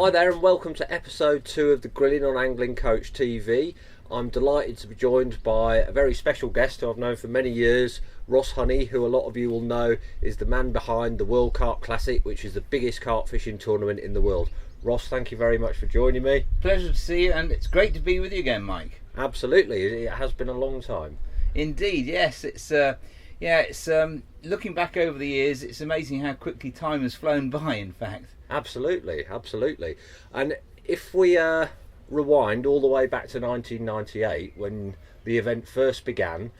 Hi there and welcome to episode 2 of the Grilling on Angling Coach TV. I'm delighted to be joined by a very special guest who I've known for many years, Ross Honey, who a lot of you will know is the man behind the World Carp Classic, which is the biggest carp fishing tournament in the world. Ross, thank you very much for joining me. Pleasure to see you, and it's great to be with you again, Mike. Absolutely, it has been a long time. Indeed, yes. It's looking back over the years, it's amazing how quickly time has flown by, in fact. Absolutely. And if we rewind all the way back to 1998 when the event first began,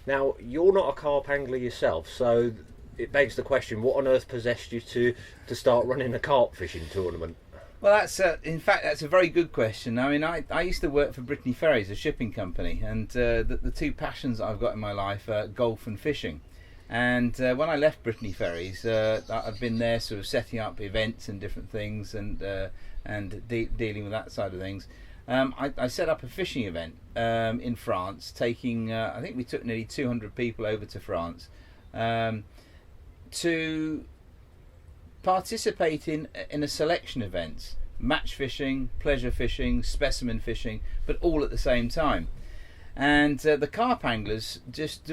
now you're not a carp angler yourself, so it begs the question, what on earth possessed you to start running a carp fishing tournament? Well, that's a very good question. I mean, I used to work for Brittany Ferries, a shipping company, and the two passions I've got in my life are golf and fishing. And when I left Brittany Ferries, I've been there sort of setting up events and different things and dealing with that side of things. I set up a fishing event in France, taking, I think we took nearly 200 people over to France to participate in a selection of events, match fishing, pleasure fishing, specimen fishing, but all at the same time. And the carp anglers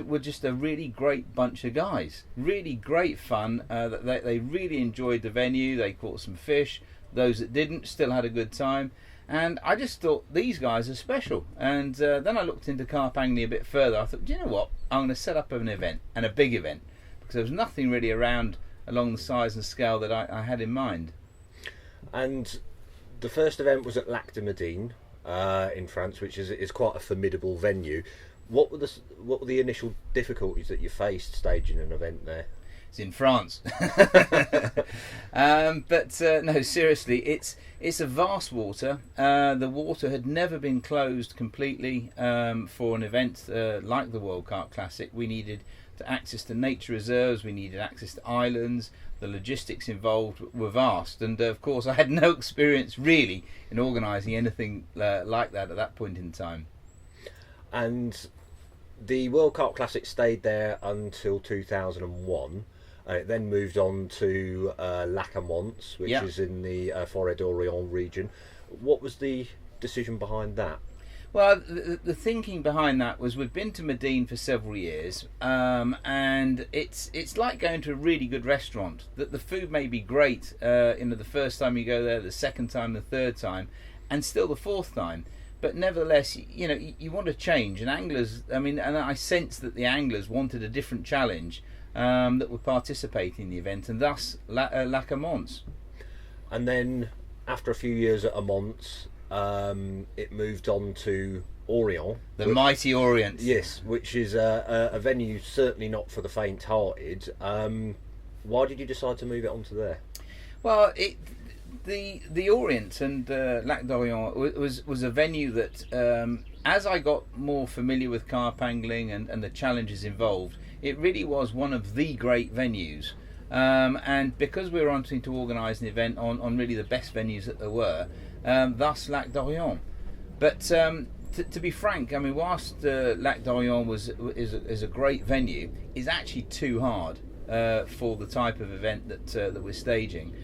were just a really great bunch of guys, really great fun. They really enjoyed the venue. They caught some fish. Those that didn't still had a good time. And I just thought, these guys are special. And then I looked into carp angling a bit further. I thought, do you know what? I'm going to set up an event, and a big event, because there was nothing really around along the size and scale that I had in mind. And the first event was at Lac de Medine in France, which is quite a formidable venue. What were the initial difficulties that you faced staging an event there? It's in France. No, seriously, it's a vast water. The water had never been closed completely for an event like the World Carp Classic. We needed to access to nature reserves, we needed access to islands. The logistics involved were vast, and of course I had no experience really in organising anything like that at that point in time. And the World Carp Classic stayed there until 2001. It then moved on to Lac Amance, which is in the Forêt d'Orient region. What was the decision behind that? Well, the thinking behind that was we'd been to Medine for several years, and it's like going to a really good restaurant. That the food may be great, the first time you go there, the second time, the third time, and still the fourth time. But nevertheless, you want to change. And anglers, and I sensed that the anglers wanted a different challenge that would participate in the event, and thus Lac Amance. And then after a few years at Amance, it moved on to Orient, mighty Orient. Yes, which is a venue certainly not for the faint-hearted. Why did you decide to move it on to there? Well, the Orient and Lac d'Orient was a venue that, as I got more familiar with carp angling and the challenges involved, it really was one of the great venues. And because we were wanting to organise an event on really the best venues that there were, thus Lac d'Orient. But to be frank, whilst Lac d'Orient is a great venue, is actually too hard for the type of event that we're staging.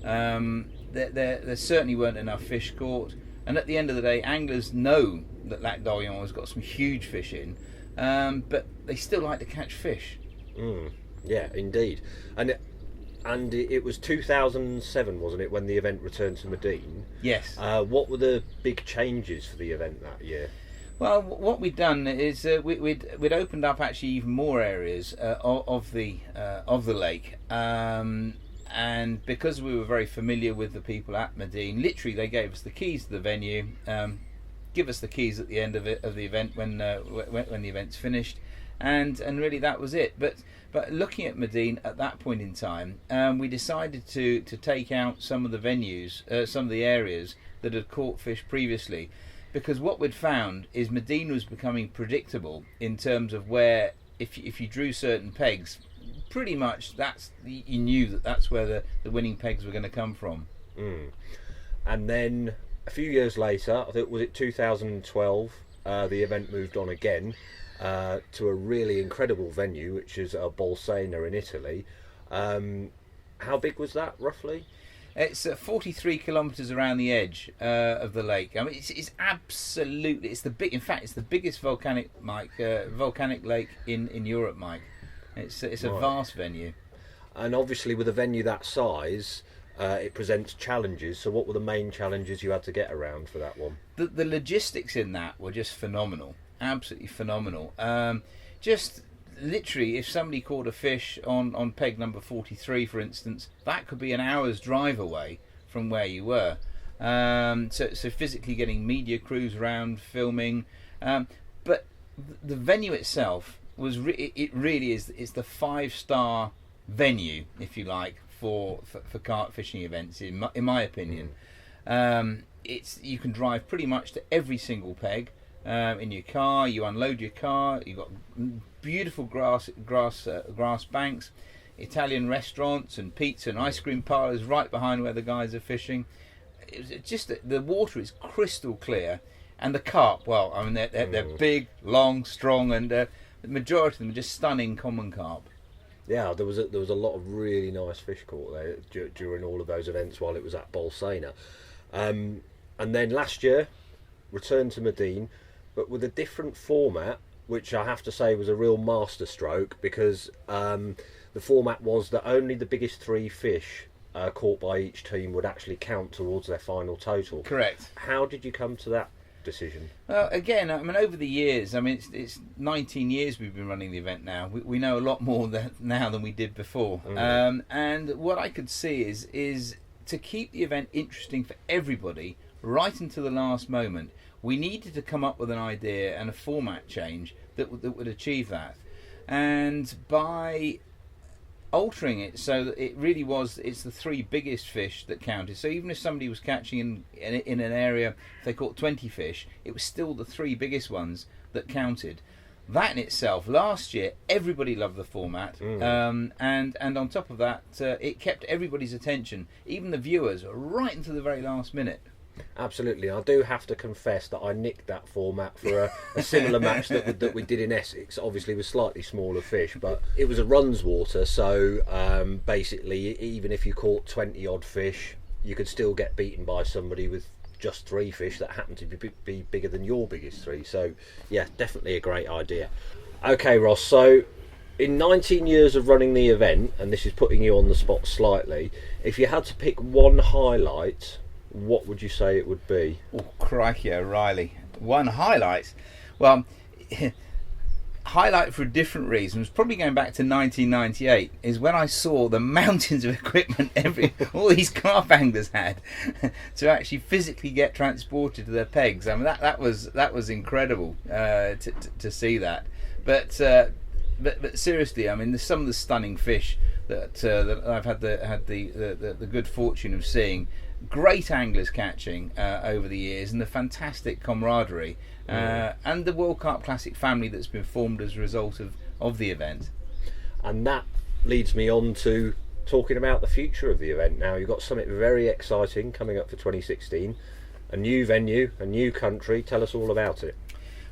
There certainly weren't enough fish caught, and at the end of the day, anglers know that Lac d'Orient has got some huge fish in, but they still like to catch fish. Yeah, indeed. And it was 2007, wasn't it, when the event returned to Medine? Yes. What were the big changes for the event that year? Well, what we'd done is we'd opened up actually even more areas of the lake, and because we were very familiar with the people at Medine, literally they gave us the keys to the venue. Give us the keys at the end of the event when the event's finished, and really that was it. But looking at Medine at that point in time, we decided to take out some of the venues, some of the areas that had caught fish previously, because what we'd found is Medine was becoming predictable in terms of where, if you drew certain pegs, pretty much you knew that's where the winning pegs were going to come from. And then a few years later, I think was it 2012, the event moved on again to a really incredible venue, which is Bolsena in Italy. How big was that roughly? It's 43 kilometres around the edge of the lake. I mean, it's absolutely. It's the big. In fact, it's the biggest volcanic lake in Europe, Mike. It's a Right. vast venue. And obviously, with a venue that size, it presents challenges. So, what were the main challenges you had to get around for that one? The logistics in that were just phenomenal, absolutely phenomenal. Just literally, if somebody caught a fish on peg number 43, for instance, that could be an hour's drive away from where you were. So physically getting media crews around filming, but the venue itself was it really is. It's the 5-star venue, if you like, for carp fishing events. In my opinion, it's you can drive pretty much to every single peg in your car. You unload your car. You've got beautiful grass banks, Italian restaurants and pizza and ice cream parlours right behind where the guys are fishing. It's just the water is crystal clear, and the carp. Well, I mean they're big, long, strong, and the majority of them are just stunning common carp. Yeah, there was a lot of really nice fish caught there during all of those events while it was at Bolsena. And then last year, returned to Medine, but with a different format, which I have to say was a real masterstroke, because the format was that only the biggest 3 fish caught by each team would actually count towards their final total. Correct. How did you come to that decision? Well, again, I mean, over the years, I mean, it's 19 years we've been running the event now. We know a lot more now than we did before. And what I could see is to keep the event interesting for everybody right until the last moment, we needed to come up with an idea and a format change that would achieve that. And by altering it so that it's the 3 biggest fish that counted. So even if somebody was catching in an area, if they caught 20 fish, it was still the 3 biggest ones that counted. That in itself, last year, everybody loved the format, and on top of that, it kept everybody's attention, even the viewers, right until the very last minute. Absolutely. I do have to confess that I nicked that format for a similar match that we did in Essex, obviously with slightly smaller fish, but it was a runs water, so basically even if you caught 20 odd fish, you could still get beaten by somebody with just 3 fish that happened to be bigger than your biggest 3. So yeah, definitely a great idea. Okay, Ross, so in 19 years of running the event, and this is putting you on the spot slightly, if you had to pick one highlight, what would you say it would be? Oh, crikey, O'Reilly. One highlight. Well, highlight for a different reason was probably going back to 1998, is when I saw the mountains of equipment all these carp anglers had to actually physically get transported to their pegs. I mean, that was incredible to see that. But seriously, I mean, there's some of the stunning fish that I've had the good fortune of seeing. Great anglers catching over the years, and the fantastic camaraderie, and the World Carp Classic family that's been formed as a result of the event. And that leads me on to talking about the future of the event. Now, you've got something very exciting coming up for 2016, a new venue, a new country. Tell us all about it.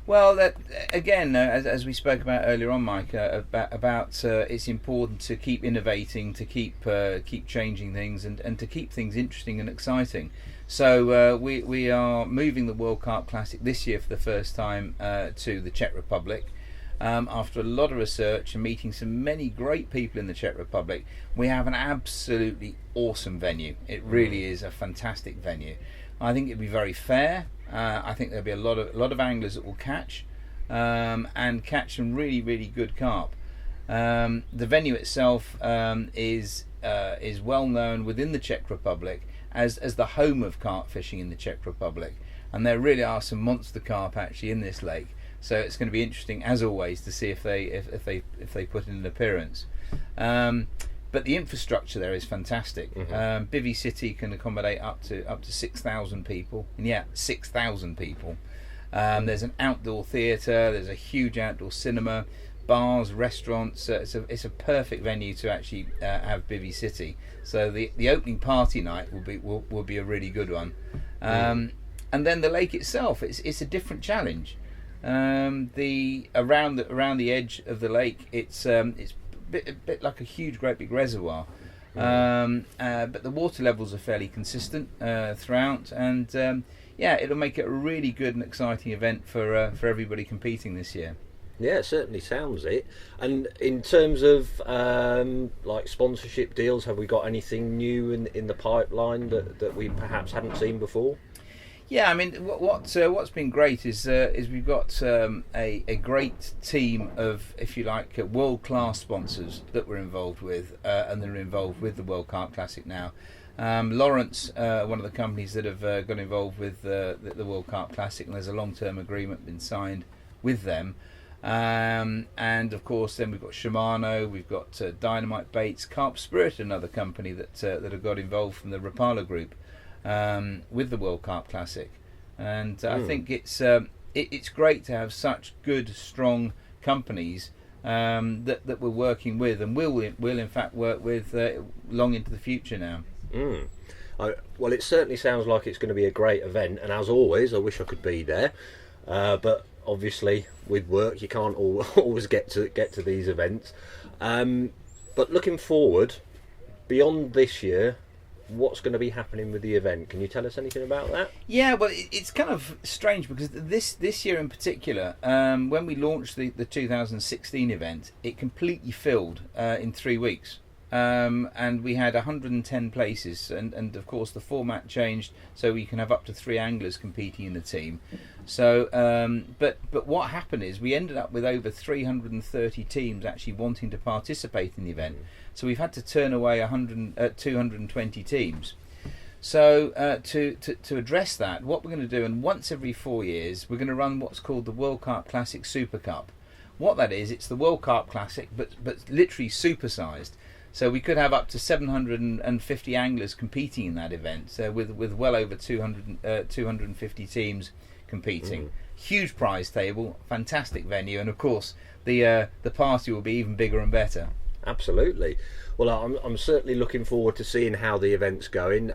Well, again, as we spoke about earlier on, Mike, about it's important to keep innovating, to keep changing things, and to keep things interesting and exciting. So we are moving the World Carp Classic this year for the first time to the Czech Republic. After a lot of research and meeting many great people in the Czech Republic, we have an absolutely awesome venue. It really is a fantastic venue. I think it'll be very fair. I think there'll be a lot of anglers that will catch and catch some really, really good carp. The venue itself is well known within the Czech Republic as the home of carp fishing in the Czech Republic, and there really are some monster carp actually in this lake. So it's going to be interesting, as always, to see if they put in an appearance. But the infrastructure there is fantastic. Bivy City can accommodate up to 6,000 people. And yeah, 6,000 people. There's an outdoor theatre. There's a huge outdoor cinema, bars, restaurants. It's a perfect venue to actually have Bivy City. So the opening party night will be a really good one. And then the lake itself, it's a different challenge. Around the edge of the lake, it's a bit like a great big reservoir, But the water levels are fairly consistent throughout, and it'll make it a really good and exciting event for everybody competing this year. Yeah, it certainly sounds it. And in terms of like sponsorship deals, have we got anything new in the pipeline that we perhaps hadn't seen before? Yeah, I mean, what's been great is we've got a great team of, if you like, world-class sponsors that we're involved with, and they're involved with the World Carp Classic now. Lawrence, one of the companies that have got involved with the World Carp Classic, and there's a long-term agreement been signed with them. And of course, then we've got Shimano, we've got Dynamite Baits, Carp Spirit, another company that have got involved from the Rapala group. With the World Carp Classic, and I think it's great to have such good, strong companies that we're working with, and will in fact work with long into the future now. Well, it certainly sounds like it's going to be a great event, and as always, I wish I could be there, but obviously with work you can't always get to these events. But looking forward, beyond this year, what's going to be happening with the event? Can you tell us anything about that? Yeah, well, it's kind of strange because this year in particular, when we launched the 2016 event, it completely filled in 3 weeks. And we had 110 places, and of course the format changed, so you can have up to 3 anglers competing in the team. So, but what happened is we ended up with over 330 teams actually wanting to participate in the event. So we've had to turn away 220 teams. So to address that, what we're going to do, and once every 4 years, we're going to run what's called the World Carp Classic Super Cup. What that is, it's the World Carp Classic, but literally supersized. So we could have up to 750 anglers competing in that event, with well over 250 teams competing. Huge prize table, fantastic venue, and of course the party will be even bigger and better. Absolutely. Well, I'm certainly looking forward to seeing how the event's going.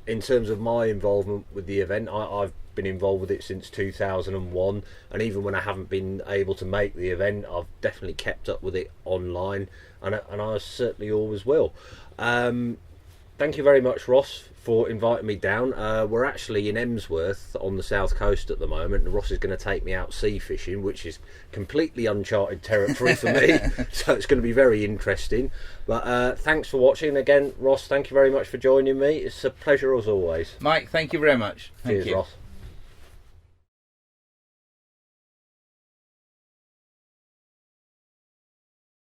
In terms of my involvement with the event, I've been involved with it since 2001, and even when I haven't been able to make the event, I've definitely kept up with it online, and I certainly always will. Thank you very much, Ross, for inviting me down. We're actually in Emsworth on the south coast at the moment, and Ross is going to take me out sea fishing, which is completely uncharted territory for me, so it's going to be very interesting. But thanks for watching again, Ross. Thank you very much for joining me. It's a pleasure as always. Mike, thank you very much. Cheers, Ross.